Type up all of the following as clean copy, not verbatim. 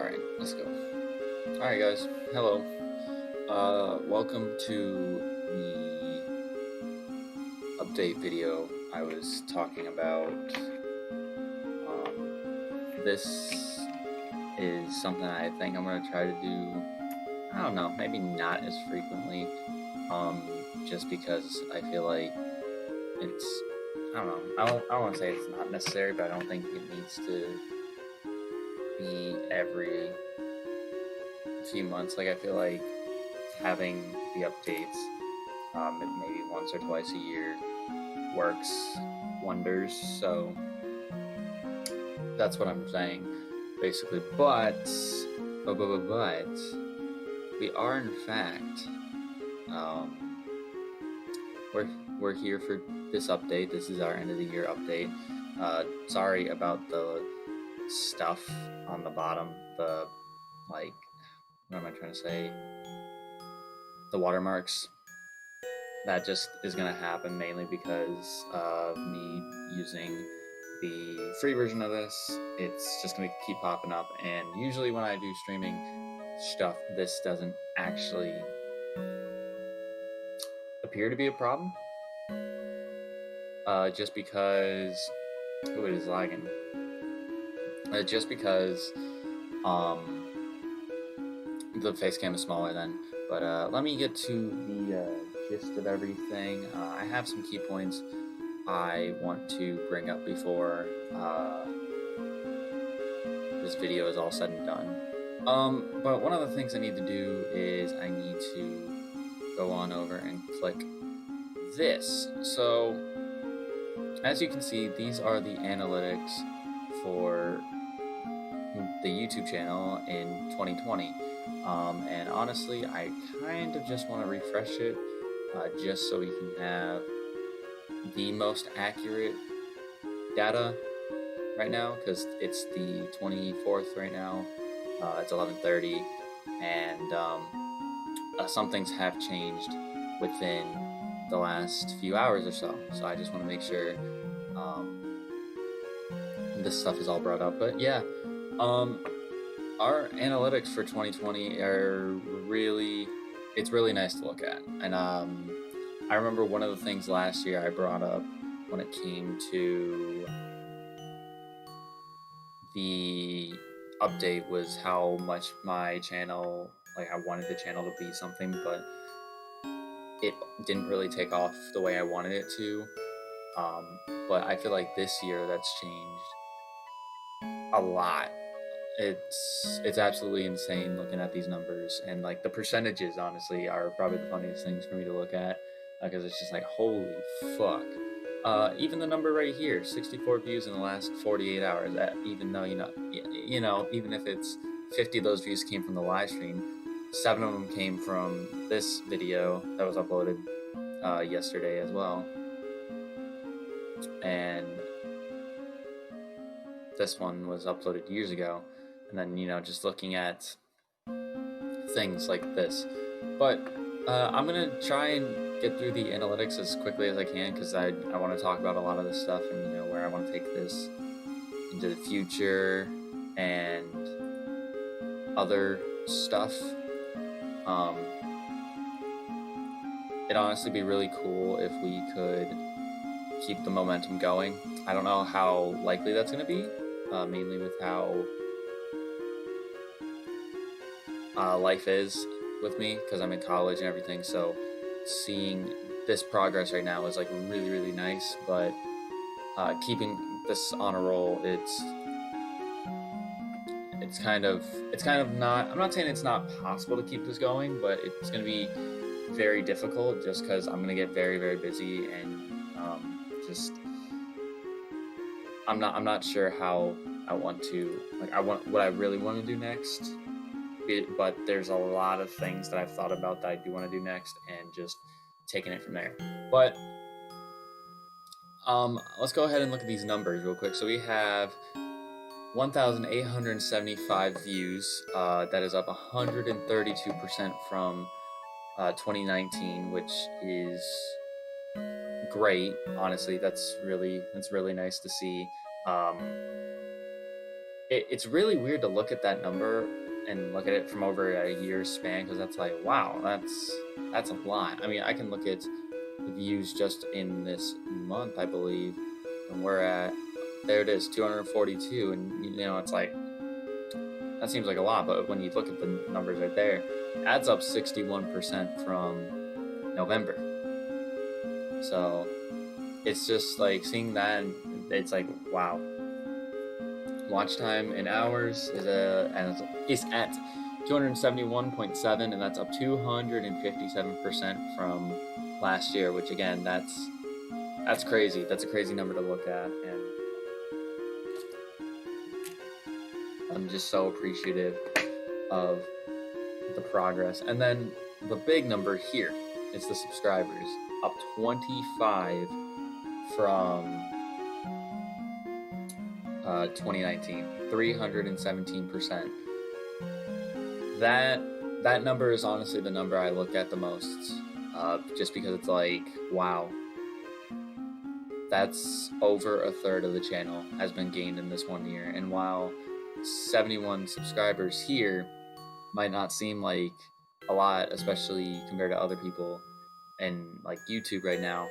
Alright, let's go. Alright guys, hello. Welcome to the update video I was talking about. This is something I think I'm going to try to do, I don't know, maybe not as frequently, just because I feel like it's, I don't know, I don't want to say it's not necessary, but I don't think it needs to be every few months. Like, I feel like having the updates maybe once or twice a year works wonders. So that's what I'm saying, basically. But we are in fact we're here for this update. This is our end of the year update. Sorry about the stuff on the bottom, the what am I trying to say? The watermarks. That just is going to happen mainly because of me using the free version of this. It's just going to keep popping up, and usually when I do streaming stuff, this doesn't actually appear to be a problem. Just because it is lagging. Just because the face cam is smaller then. But let me get to the gist of everything. I have some key points I want to bring up before this video is all said and done. But one of the things I need to do is I need to go on over and click this. So as you can see, these are the analytics for the YouTube channel in 2020. And honestly, I kind of just want to refresh it just so we can have the most accurate data right now, because it's the 24th right now. It's 11:30, and some things have changed within the last few hours or so. So I just want to make sure this stuff is all brought up. But yeah, our analytics for 2020 are it's really nice to look at. And I remember one of the things last year I brought up when it came to the update was how much my channel, I wanted the channel to be something, but it didn't really take off the way I wanted it to. But I feel like this year that's changed a lot. It's absolutely insane looking at these numbers, and the percentages honestly are probably the funniest things for me to look at, because it's just like, holy fuck. Even the number right here, 64 views in the last 48 hours, even though even if it's 50 of those views came from the live stream, 7 of them came from this video that was uploaded yesterday as well, and this one was uploaded years ago. And then, just looking at things like this. But I'm going to try and get through the analytics as quickly as I can, because I want to talk about a lot of this stuff and, where I want to take this into the future and other stuff. It'd honestly be really cool if we could keep the momentum going. I don't know how likely that's going to be, mainly with how life is with me, because I'm in college and everything. So seeing this progress right now is really, really nice. But keeping this on a roll, it's kind of not, I'm not saying it's not possible to keep this going, but it's going to be very difficult, just because I'm going to get very, very busy, and I'm not sure how I want to, what I really want to do next. But there's a lot of things that I've thought about that I do want to do next, and just taking it from there. But let's go ahead and look at these numbers real quick. So we have 1,875 views. That is up 132% from 2019, which is great. Honestly, that's really nice to see. it's really weird to look at that number and look at it from over a year's span, because that's like, wow, that's a lot. I mean, I can look at the views just in this month, I believe, and we're at, there it is, 242, and you know, it's like, that seems like a lot, but when you look at the numbers right there, it adds up 61% from November. So it's just like seeing that, and it's like, wow. Watch time in hours is at 271.7, and that's up 257% from last year, which again, that's crazy. That's a crazy number to look at, and I'm just so appreciative of the progress. And then the big number here is the subscribers, up 25 from 2019, 317%. That number is honestly the number I look at the most, just because it's like, wow, that's over a third of the channel has been gained in this 1 year. And while 71 subscribers here might not seem like a lot, especially compared to other people in like YouTube right now,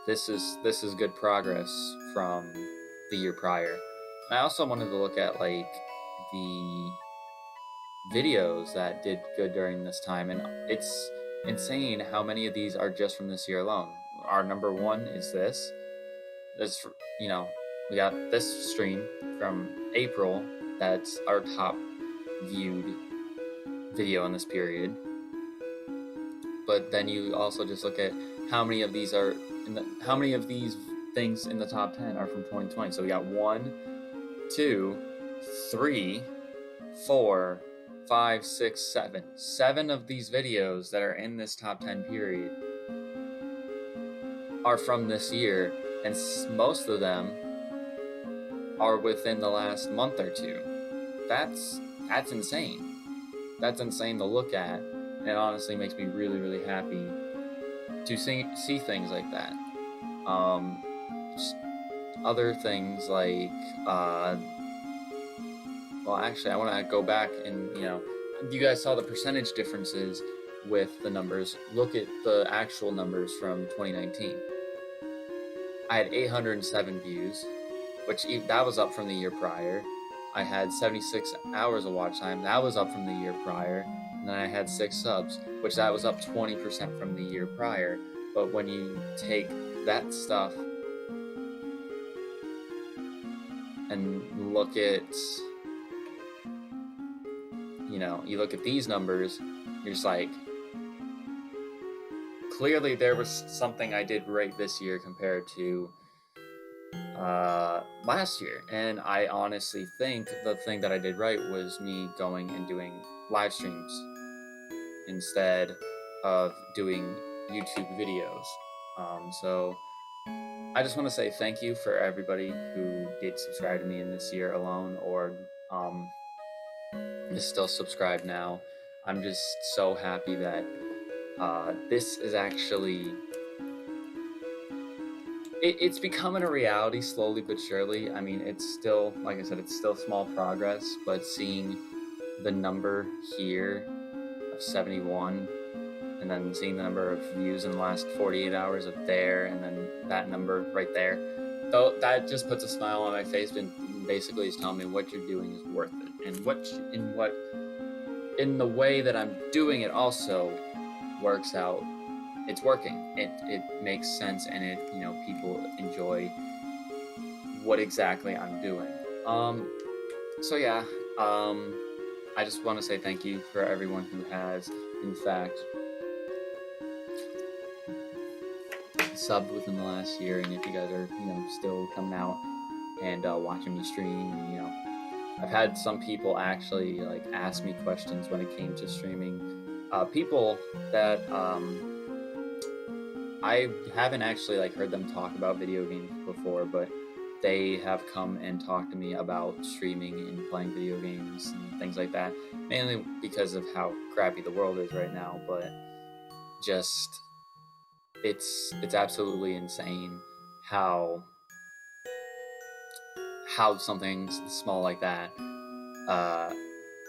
this is good progress from the year prior. And I also wanted to look at like the videos that did good during this time, and it's insane how many of these are just from this year alone. Our number one is this, you know, we got this stream from April, that's our top viewed video in this period. But then you also just look at how many of these things in the top 10 are from 2020. So we got 1, 2, 3, 4, 5, 6, 7. 7 of these videos that are in this top 10 period are from this year, and most of them are within the last month or two. That's insane. That's insane to look at, and it honestly makes me really, really happy to see things like that. Just other things like, well, actually, I want to go back and, you guys saw the percentage differences with the numbers. Look at the actual numbers from 2019. I had 807 views, which that was up from the year prior. I had 76 hours of watch time. That was up from the year prior. And then I had 6 subs, which that was up 20% from the year prior. But when you take that stuff and look at, you look at these numbers, you're just like, clearly there was something I did right this year compared to last year. And I honestly think the thing that I did right was me going and doing live streams instead of doing YouTube videos. So I just want to say thank you for everybody who did subscribe to me in this year alone, or is still subscribed now. I'm just so happy that this is actually, it's becoming a reality slowly but surely. I mean, it's still, like I said, it's still small progress, but seeing the number here of 71, and then seeing the number of views in the last 48 hours of there, and then that number right there, though, that just puts a smile on my face, and basically is telling me what you're doing is worth it, and in the way that I'm doing it also works out. It's working. It makes sense, and it, people enjoy what exactly I'm doing. So yeah, I just want to say thank you for everyone who has, in fact, subbed within the last year, and if you guys are, still coming out and watching me stream, and I've had some people actually like ask me questions when it came to streaming. People that I haven't actually like heard them talk about video games before, but they have come and talked to me about streaming and playing video games and things like that, mainly because of how crappy the world is right now. But just it's absolutely insane how how something small like that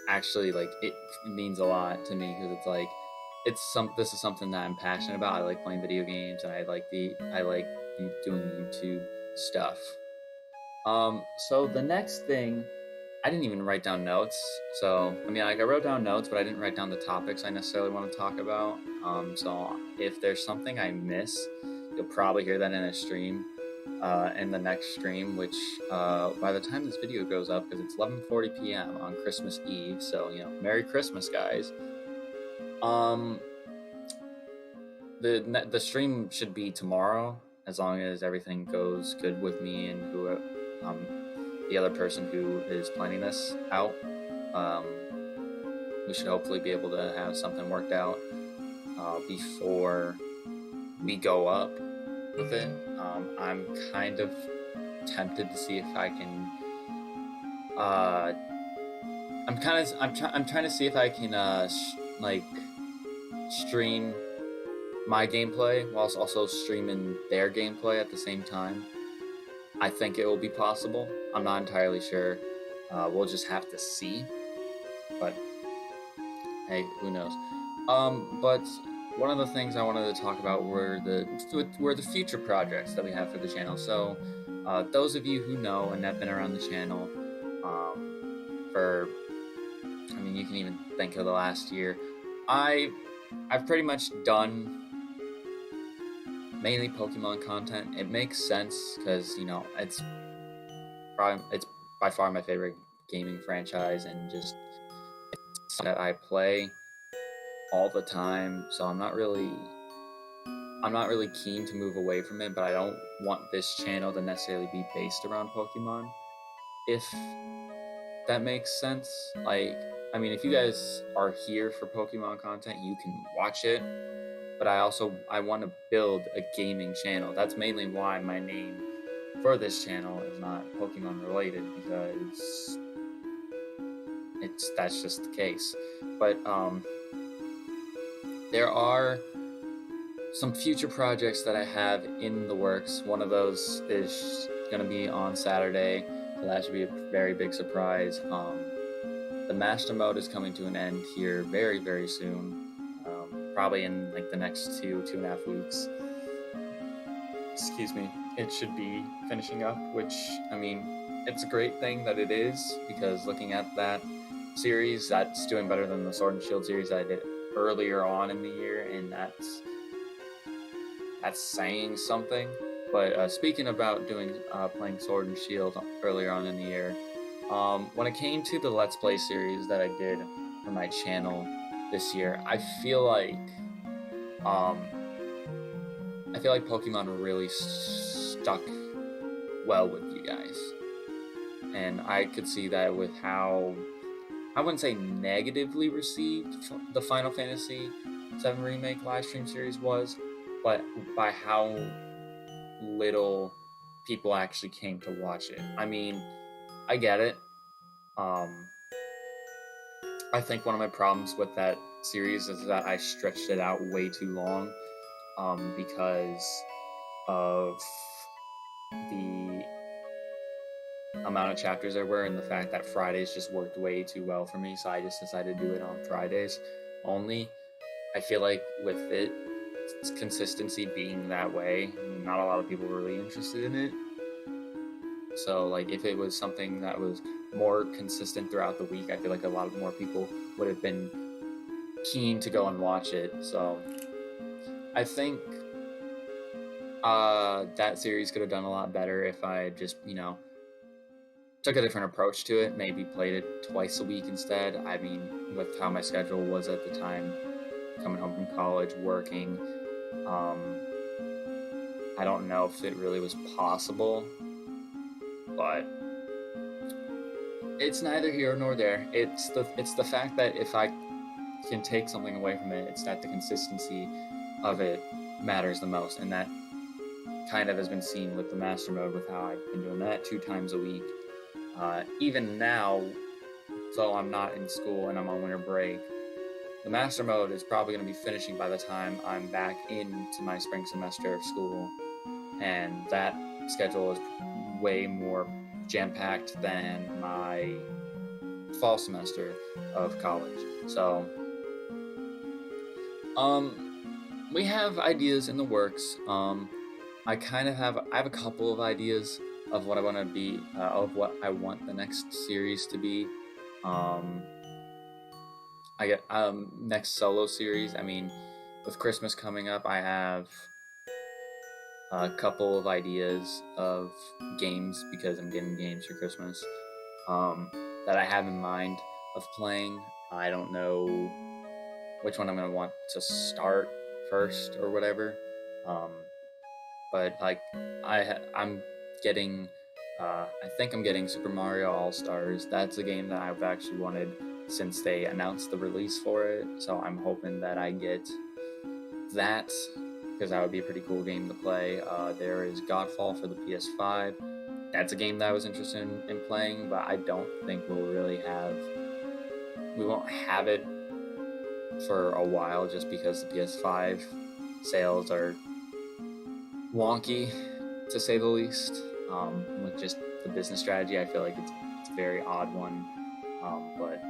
actually, like, it means a lot to me, because it's like this is something that I'm passionate about. I like playing video games, and I like doing YouTube stuff. So the next thing, I didn't even write down notes. So I mean, like, I wrote down notes, but I didn't write down the topics I necessarily want to talk about. So if there's something I miss, you'll probably hear that in a stream, in the next stream, which by the time this video goes up, because it's 11:40 p.m. on Christmas Eve, so Merry Christmas, guys. The stream should be tomorrow, as long as everything goes good with me and who the other person who is planning this out. We should hopefully be able to have something worked out before we go up with it. I'm kind of tempted to see if I can. I'm trying to see if I can stream my gameplay whilst also streaming their gameplay at the same time. I think it will be possible. I'm not entirely sure. We'll just have to see. But hey, who knows? But one of the things I wanted to talk about were the future projects that we have for the channel. So those of you who know and have been around the channel you can even think of the last year, I've pretty much done mainly Pokemon content. It makes sense because it's by far my favorite gaming franchise, and just that I play all the time. So I'm not really keen to move away from it, but I don't want this channel to necessarily be based around Pokemon, if that makes sense. Like, I mean, if you guys are here for Pokemon content, you can watch it, but I want to build a gaming channel. That's mainly why my name for this channel is not Pokemon related, because that's just the case. But there are some future projects that I have in the works. One of those is going to be on Saturday, so that should be a very big surprise. The Master Mode is coming to an end here very, very soon, probably in like the next 2.5 weeks. Excuse me. It should be finishing up, which, I mean, it's a great thing that it is, because looking at that series, that's doing better than the Sword and Shield series that I did earlier on in the year, and that's saying something. But speaking about playing Sword and Shield earlier on in the year, when it came to the Let's Play series that I did for my channel this year, I feel like Pokemon really stuck well with you guys, and I could see that with how, I wouldn't say negatively received the Final Fantasy VII Remake livestream series was, but by how little people actually came to watch it. I mean, I get it. I think one of my problems with that series is that I stretched it out way too long, because of the amount of chapters there were, and the fact that Fridays just worked way too well for me, so I just decided to do it on Fridays only. I feel like with its consistency being that way, not a lot of people were really interested in it. So, like, if it was something that was more consistent throughout the week, I feel like a lot more people would have been keen to go and watch it. So I think that series could have done a lot better if I just, took a different approach to it, maybe played it twice a week instead. I mean, with how my schedule was at the time, coming home from college, working, I don't know if it really was possible, but it's neither here nor there. It's the fact that if I can take something away from it, it's that the consistency of it matters the most, and that kind of has been seen with the Master Mode, with how I've been doing that 2 times a week. Even now, though I'm not in school and I'm on winter break, the Master Mode is probably going to be finishing by the time I'm back into my spring semester of school, and that schedule is way more jam-packed than my fall semester of college. So, we have ideas in the works. I have a couple of ideas of what I want to be, of what I want the next series to be. I get next solo series. I mean, with Christmas coming up, I have a couple of ideas of games because I'm getting games for Christmas that I have in mind of playing. I don't know which one I'm gonna want to start first or whatever. Um, but like I'm getting, I think I'm getting Super Mario All Stars. That's a game that I've actually wanted since they announced the release for it. So I'm hoping that I get that because that would be a pretty cool game to play. There is Godfall for the PS5. That's a game that I was interested in playing, but I don't think we won't have it for a while just because the PS5 sales are wonky, to say the least. With just the business strategy, I feel like it's a very odd one. But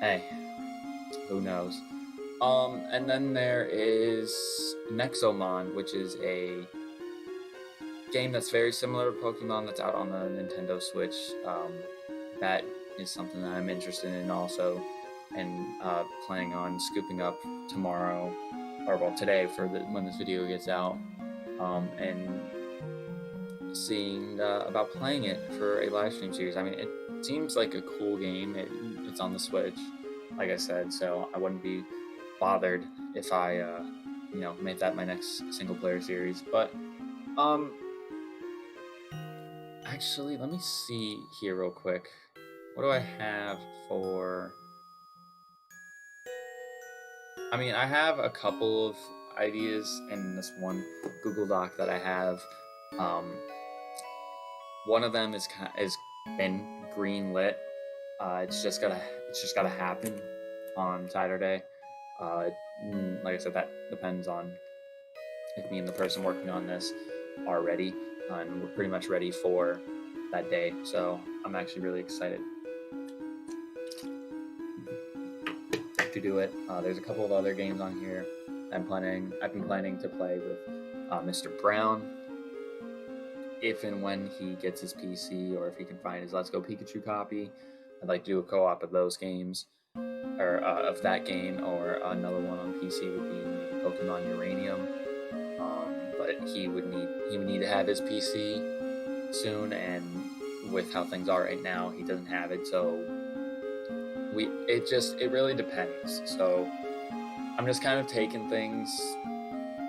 hey, who knows? And then there is Nexomon, which is a game that's very similar to Pokemon that's out on the Nintendo Switch. That is something that I'm interested in also, and planning on scooping up tomorrow, or well today for when this video gets out, and seeing about playing it for a live stream series. I mean, it seems like a cool game. It's on the Switch, like I said, so I wouldn't be bothered if I made that my next single player series. But actually, let me see here real quick. What do I have for... I mean, I have a couple of ideas in this one Google Doc that I have. One of them is been green lit. It's just gotta happen on Saturday. Like I said, that depends on if me and the person working on this are ready, and we're pretty much ready for that day. So I'm actually really excited to do it. There's a couple of other games on here I've been planning to play with Mr. Brown if and when he gets his PC, or if he can find his Let's Go Pikachu copy. I'd like to do a co-op of those games, or of that game, or another one on PC would be maybe Pokemon Uranium. But he would need to have his PC soon, and with how things are right now, he doesn't have it. So it really depends. So I'm just kind of taking things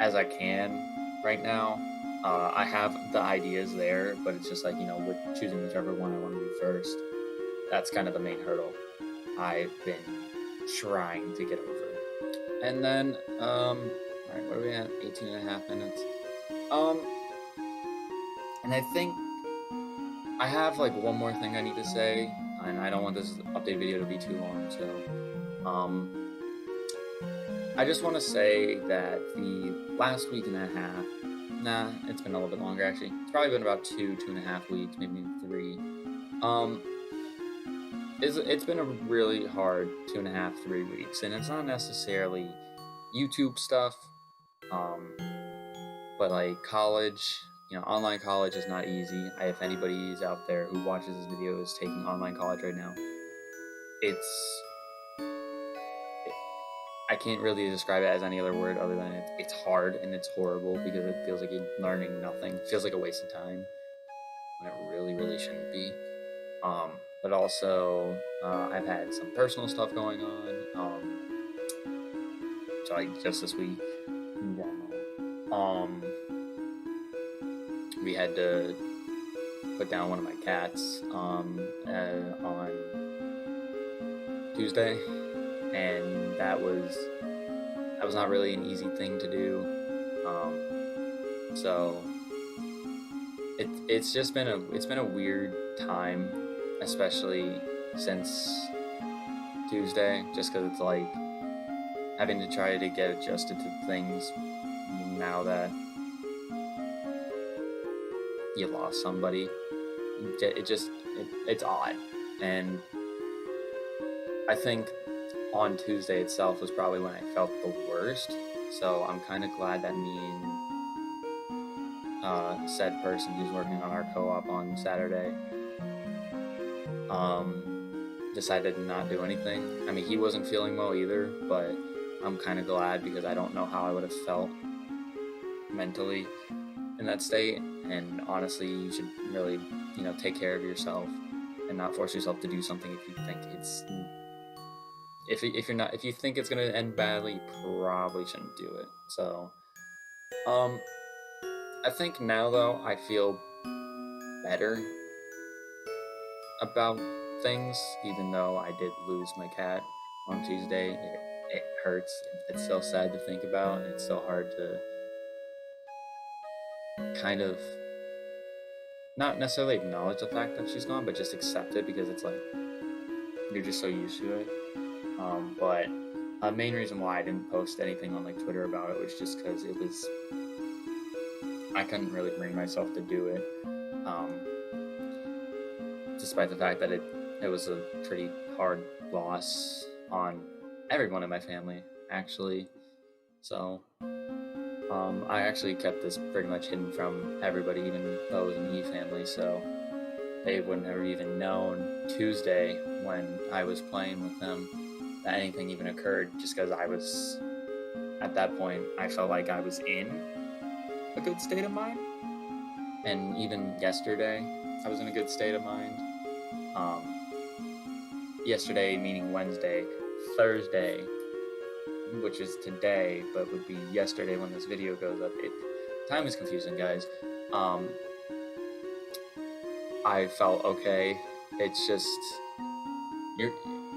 as I can right now. I have the ideas there, but it's just like, with choosing whichever one I want to do first. That's kind of the main hurdle I've been trying to get over. And then, all right, what are we at? 18 and a half minutes. And I think I have like one more thing I need to say, and I don't want this update video to be too long, so, I just want to say that the last week and a half, it's been a little bit longer actually. It's probably been about 2.5 weeks, maybe 3. It's been a really hard 2.5, 3 weeks, and it's not necessarily YouTube stuff, but like college, online college is not easy. If anybody is out there who watches this video is taking online college right now, I can't really describe it as any other word other than it's hard and it's horrible, because it feels like you're learning nothing. It feels like a waste of time when it really, really shouldn't be. But also, I've had some personal stuff going on. So like just this week, we had to put down one of my cats on Tuesday, and that was not really an easy thing to do. So it's been a weird time, especially since Tuesday, just because it's like having to try to get adjusted to things now that you lost somebody. It's odd. And I think on Tuesday itself was probably when I felt the worst. So I'm kind of glad that me and said person who's working on our co-op on Saturday decided to not do anything. I mean, he wasn't feeling well either, but I'm kind of glad because I don't know how I would have felt mentally in that state. And honestly, you should really, take care of yourself and not force yourself to do something if you think it's if you think it's gonna end badly, you probably shouldn't do it. So, I think now though I feel better about things, even though I did lose my cat on Tuesday. It hurts. It's so sad to think about. It's so hard to kind of not necessarily acknowledge the fact that she's gone, but just accept it because it's like you're just so used to it. But a main reason why I didn't post anything on like Twitter about it was just because I couldn't really bring myself to do it. Despite the fact that it was a pretty hard loss on everyone in my family, actually. So, I actually kept this pretty much hidden from everybody, even those in the E family, so they wouldn't have even known Tuesday when I was playing with them that anything even occurred, just because I was, at that point, I felt like I was in a good state of mind. And even yesterday, I was in a good state of mind. Yesterday, meaning Wednesday, Thursday, which is today, but would be yesterday when this video goes up. Time is confusing, guys. I felt okay. It's just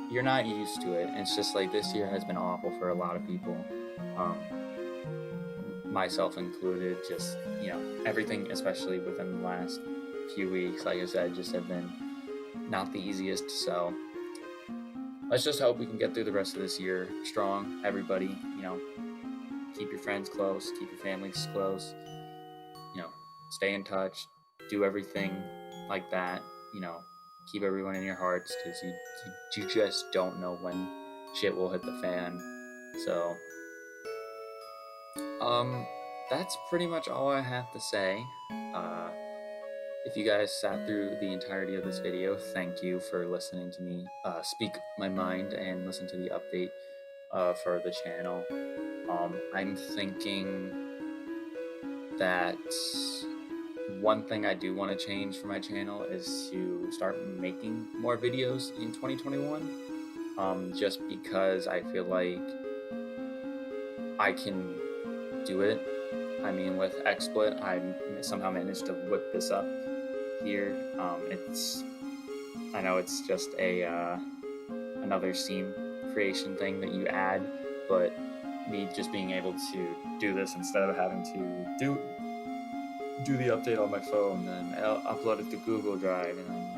you're not used to it. It's just like this year has been awful for a lot of people, myself included. Just everything, especially within the last few weeks, like I said, just have been not the easiest. So let's just hope we can get through the rest of this year strong. Everybody, keep your friends close, keep your families close, stay in touch, do everything like that, keep everyone in your hearts, because you just don't know when shit will hit the fan. So, that's pretty much all I have to say. If you guys sat through the entirety of this video, thank you for listening to me speak my mind and listen to the update for the channel. I'm thinking that one thing I do want to change for my channel is to start making more videos in 2021, just because I feel like I can do it. I mean, with XSplit, I somehow managed to whip this up here. I know it's just another scene creation thing that you add, but me just being able to do this instead of having to do the update on my phone, then I'll upload it to Google Drive, and then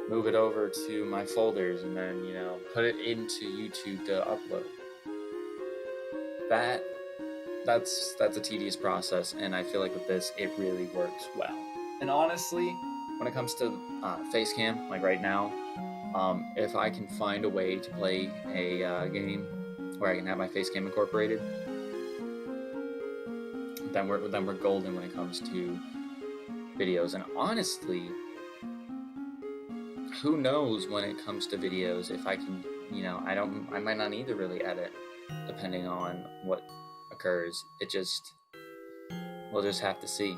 move it over to my folders, and then put it into YouTube to upload. That's a tedious process, and I feel like with this, it really works well. And honestly, when it comes to Facecam, like right now, if I can find a way to play a game where I can have my Facecam incorporated, then we're golden when it comes to videos. And honestly, who knows when it comes to videos if I can, I might not need to really edit, depending on what occurs. We'll just have to see.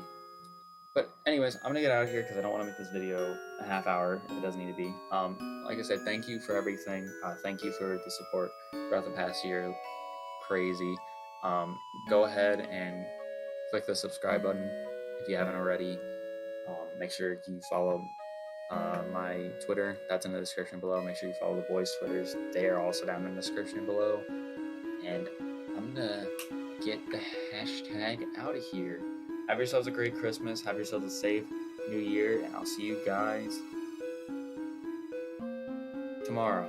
But anyways, I'm gonna get out of here because I don't want to make this video a half hour if it doesn't need to be. Like I said, thank you for everything. Thank you for the support throughout the past year. Crazy. Go ahead and click the subscribe button if you haven't already. Make sure you follow my Twitter. That's in the description below. Make sure you follow the boys' Twitters. They are also down in the description below. And I'm gonna get the hashtag out of here. Have yourselves a great Christmas. Have yourselves a safe New Year. And I'll see you guys tomorrow.